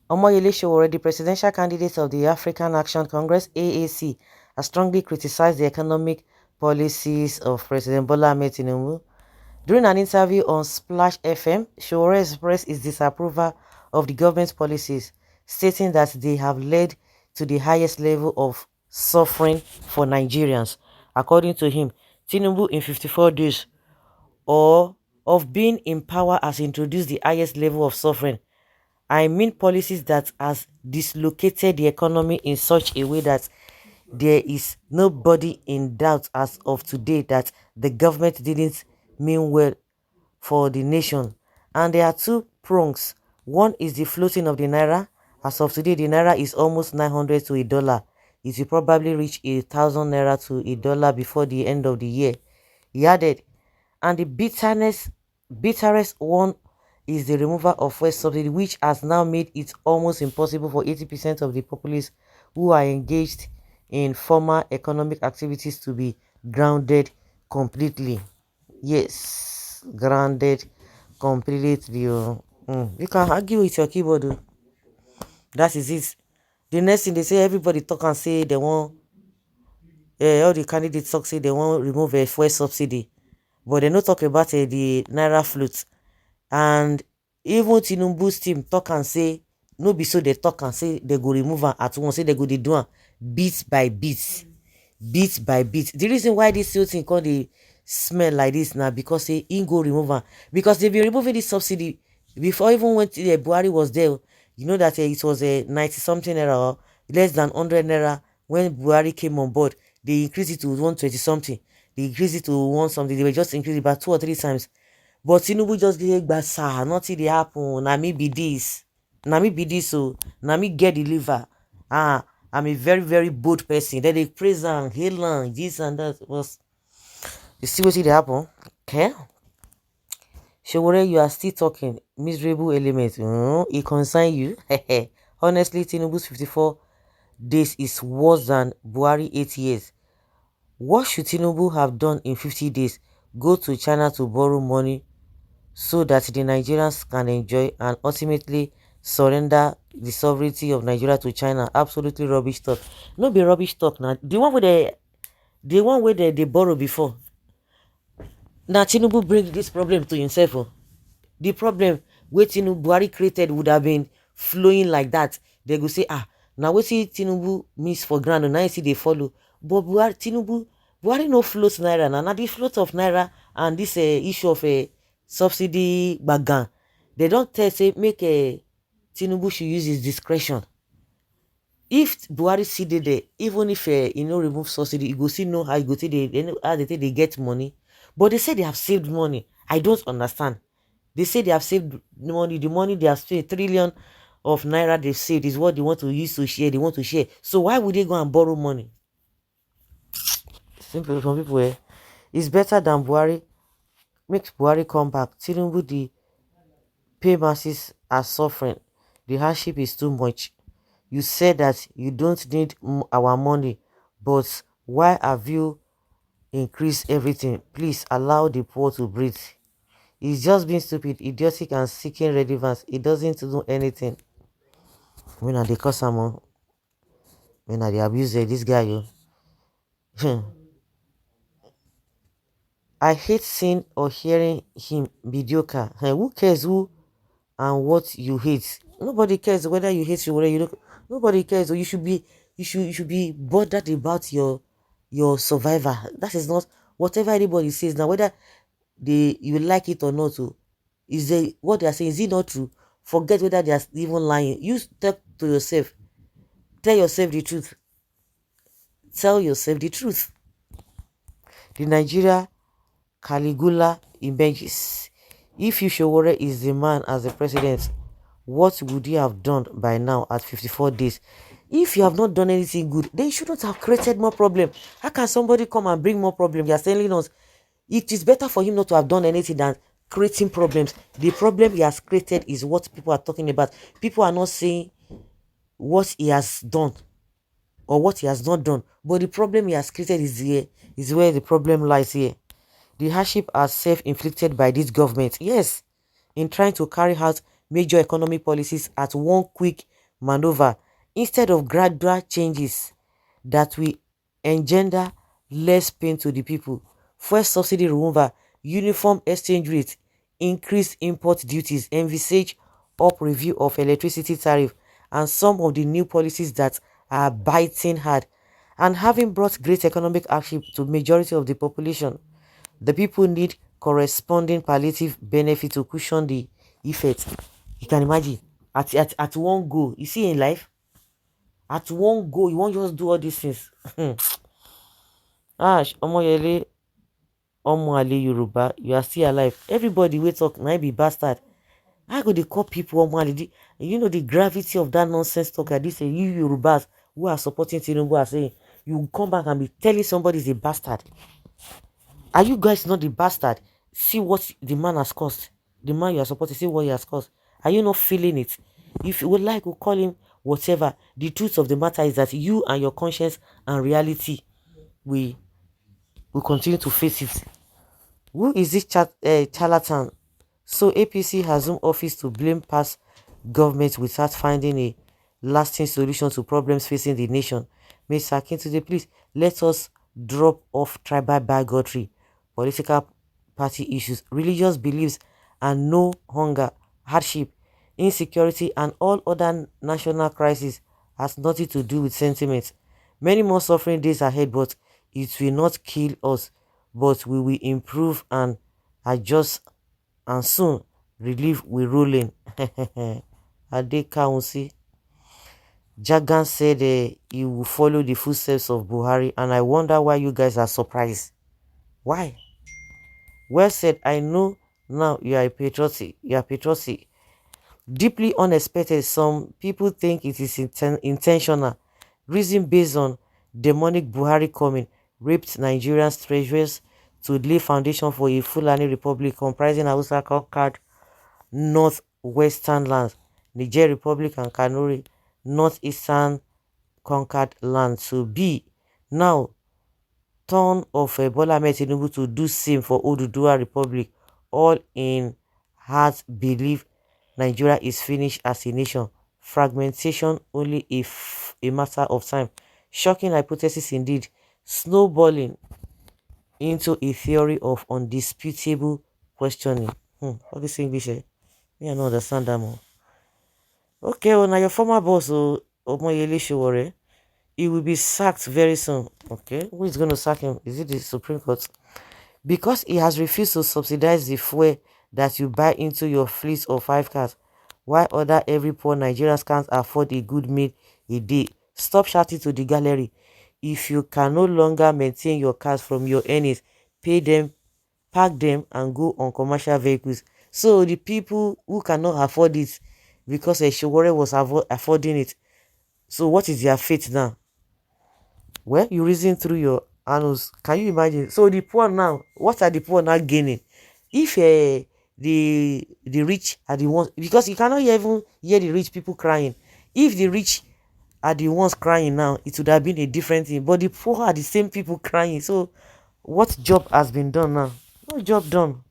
Omoyele Sowore, the presidential candidate of the African Action Congress (AAC), has strongly criticized the economic policies of President Bola Ahmed Tinubu. During an interview on Splash FM, Sowore expressed his disapproval of the government's policies, stating that they have led to the highest level of suffering for Nigerians. According to him, Tinubu in 54 days or of being in power has introduced the highest level of suffering. I mean policies that has dislocated the economy in such a way that there is nobody in doubt as of today that the government didn't mean well for the nation. And there are two prongs. One is the floating of the naira. As of today, the naira is almost 900 to a dollar. It will probably reach 1,000 naira to a dollar before the end of the year. He added, and the bitterest one is the removal of fuel subsidy, which has now made it almost impossible for 80% of the populace who are engaged in formal economic activities to be grounded completely. Yes, grounded completely. You can argue with your keyboard. That is it. The next thing they say, everybody talk and say they want, all the candidates talk say they want remove a fuel subsidy, but they no talk about the naira float. And even Tinubu's team talk and say no be so they talk and say they go remove am at once, say they go dey do am bit by bit, bit by bit. The reason why this whole thing called the smell like this now because say he go remove am, because they been removing this subsidy before, even when Buhari was there. You know that it was a 90 something naira or less than 100 naira. When Buhari came on board, they increased it to 120 something, they increased it to 1 something, they were just increased it by 2 or 3 times. But Tinubu just get gbasa, nothing dey happen. Na me be this. Na me be this, so na me get the liver. I'm a very, very bold person. Then they praise and hail and this and that. Was you see what did happen? Okay. Sowore, you are still talking. Miserable element. It concern you. Honestly, Tinubu's 54 days is worse than Buhari 8 years. What should Tinubu have done in 50 days? Go to China to borrow money so that the Nigerians can enjoy and ultimately surrender the sovereignty of Nigeria to China. Absolutely rubbish talk. No be rubbish talk now. The one where they borrow before. Now Tinubu bring this problem to himself. The problem where Tinubu Buhari created would have been flowing like that. They go say, now we see Tinubu miss for ground, now you see they follow. But Buhari no float naira now. Now the float of naira and this issue of a subsidy bagan, they don't tell say make a Tinubu should use his discretion. If Buhari see there, even if remove subsidy, you go see know how you go take they know how they get money. But they say they have saved money. I don't understand. They say they have saved money. The money they have saved, trillion of naira they've saved, is what they want to use to share. They want to share. So why would they go and borrow money? Simple from people. It's better than Buhari. Make Buhari come back. Tinubu, the pay masses are suffering. The hardship is too much. You said that you don't need our money, but why have you increased everything? Please allow the poor to breathe. It's just being stupid, idiotic, and seeking relevance. It doesn't do anything. When are they cause someone? When are they abuse this guy? You. I hate seeing or hearing him mediocre. Who cares who and what you hate? Nobody cares whether you hate you, whether you look. Nobody cares. You should be bothered about your survivor. That is not whatever anybody says now. Whether you like it or not, what they are saying, is it not true? Forget whether they are even lying. You talk to yourself. Tell yourself the truth. Tell yourself the truth. The Nigeria Caligula emerges. If Sowore is the man as the president, what would you have done by now at 54 days? If you have not done anything good, then you shouldn't have created more problem. How can somebody come and bring more problem? They are telling us it is better for him not to have done anything than creating problems. The problem he has created is what people are talking about. People are not saying what he has done or what he has not done, but the problem he has created is here. Is where the problem lies here. The hardship are self-inflicted by this government. Yes, in trying to carry out major economic policies at one quick maneuver instead of gradual changes that will engender less pain to the people. Fuel subsidy removal, uniform exchange rate, increased import duties, envisage up review of electricity tariff, and some of the new policies that are biting hard. And having brought great economic hardship to majority of the population, the people need corresponding palliative benefit to cushion the effects. You can imagine at one go. You see in life, at one go, you won't just do all these things. Omoyele, Omo Ale Yoruba, you are still alive. Everybody will talk, now be bastard. I go they call people Omo Ale. You know the gravity of that nonsense talk like this. You Yorubas who are supporting Tinubu are saying, you come back and be telling somebody is a bastard. Are you guys not the bastard? See what the man has caused. The man you are supporting, see what he has caused. Are you not feeling it? If you would like, we'll call him whatever. The truth of the matter is that you and your conscience and reality will continue to face it. Who is this charlatan? So APC has home office to blame past government without finding a lasting solution to problems facing the nation. Mr. Akintunde, please let us drop off tribal bigotry, political party issues, religious beliefs, and no hunger, hardship, insecurity, and all other national crises has nothing to do with sentiments. Many more suffering days ahead, but it will not kill us, but we will improve and adjust, and soon relief will roll in. Adekaunsi. Jagan said he will follow the footsteps of Buhari, and I wonder why you guys are surprised. Why? Well said. I know now you are a patriotic. You are patriotic. Deeply unexpected. Some people think it is intentional. Reason based on demonic Buhari coming, raped Nigerians' treasures to lay foundation for a Fulani Republic comprising Hausa conquered northwestern lands, Niger Republic and Kanuri northeastern conquered land to be now turn of Bola Ahmed Tinubu to do same for Oduduwa Republic, all in heart believe Nigeria is finished as a nation. Fragmentation only if a matter of time. Shocking hypothesis indeed, snowballing into a theory of undisputable questioning. All this English, me I don't understand that more. Okay, well now your former boss, Omoyele Sowore, he will be sacked very soon. Okay, who is going to sack him? Is it the Supreme Court? Because he has refused to subsidize the fuel that you buy into your fleet of 5 cars, while other every poor Nigerians can't afford a good meal a day. Stop shouting to the gallery. If you can no longer maintain your cars from your earnings, pay them, park them, and go on commercial vehicles. So the people who cannot afford it, because a Sowore was affording it, so what is their fate now? Well, you reason through your annals. Can you imagine? So the poor now, what are the poor now gaining? If the rich are the ones, because you cannot even hear the rich people crying. If the rich are the ones crying now, it would have been a different thing. But the poor are the same people crying. So what job has been done now? No job done.